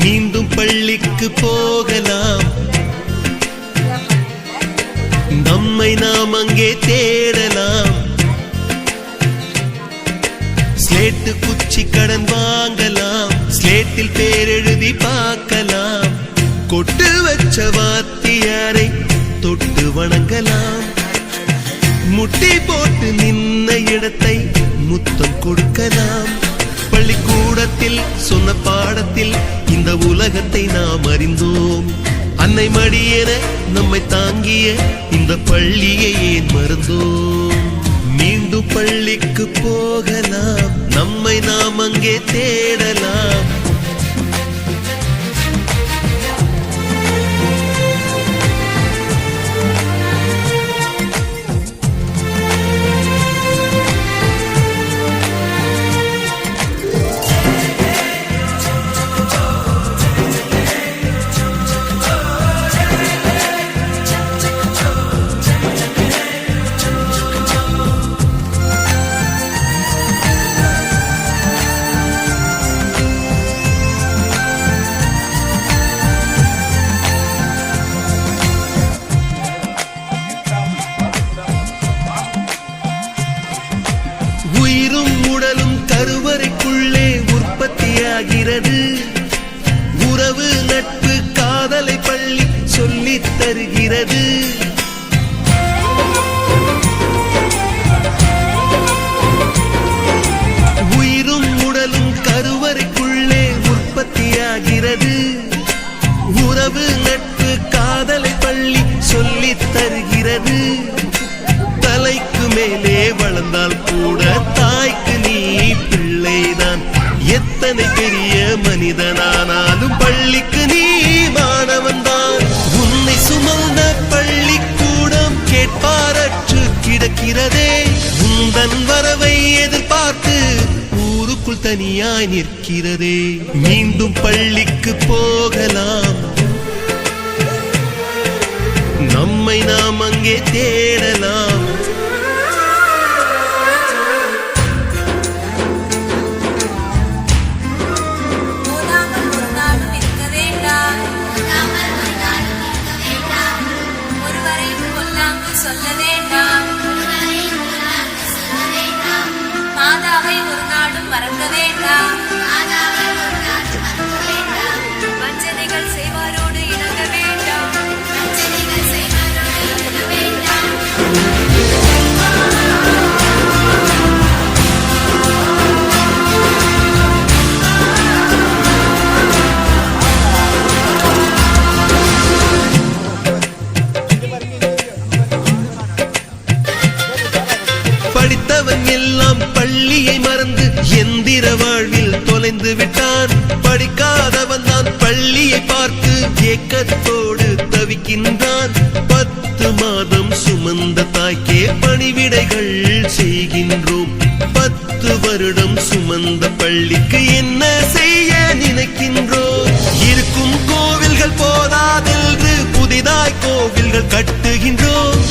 மீண்டும் பள்ளிக்கு போகலாம், நம்மை நாம் அங்கே தேடலாம். ஸ்லேட்டு குச்சி கடன் வாங்கலாம், ஸ்லேட்டில் பேர் எழுதி பார்க்கலாம். கொட்டு வச்ச வாத்தியாரை தொட்டு வணங்கலாம், முட்டி போட்டு நின்ன இடத்தை முத்தம் கொடுக்கலாம். பள்ளிக்கூடத்தில் சொன்ன பாடத்தில் இந்த உலகத்தை நாம் அறிந்தோம். அன்னை மடியென நம்மை தாங்கிய இந்த பள்ளியை ஏன் மறந்தோம்? மீண்டும் பள்ளிக்கு போகலாம், நம்மை நாம் அங்கே தேடலாம். உயிரும் உடலும் கருவறைக்குள்ளே உற்பத்தியாகிறது. உறவு நட்பு காதலை பள்ளி சொல்லித் தருகிறது. உயிரும் உடலும் கருவறைக்குள்ளே உற்பத்தியாகிறது. உறவு நட்பு காதலை பள்ளி சொல்லித் தருகிறது. தலைக்கு மேலே வளர்ந்தால் கூட தாய்க்கு நீ பிள்ளைதான். எத்தனை பெரிய மனிதனானாலும் பள்ளிக்கு நீ மாணவன்தான். உன்னை சுமந்த பள்ளிக்கூடம் கேட்பாரற்று கிடக்கிறதே. உந்தன் வரவை எதிர்பார்த்து ஊருக்குள் தனியாய் நிற்கிறதே. மீண்டும் பள்ளிக்கு போகலாம், நம்மை நாம் அங்கே தேடலாம். சொல்ல வேண்டாம், மாதாவை ஒரு நாளும் மறக்க வேண்டாம். வஞ்சனைகள் செய்வாரோடு இணங்க வேண்டாம். படித்தவன் எல்லாம் பள்ளியை மறந்து எந்திர வாழ்வில் தொலைந்து விட்டான். படிக்காதவன் தான் பள்ளியை பார்த்து ஏக்கத்தோடு தவிக்கின்றான். 10 மாதம் சுமந்த தாய்க்கே பணிவிடைகள் செய்கின்றோம். 10 வருடம் சுமந்த பள்ளிக்கு என்ன செய்ய நினைக்கின்றோம்? இருக்கும் கோவில்கள் போதாதென்று புதிதாய் கோவில்கள் கட்டுகின்றோம்.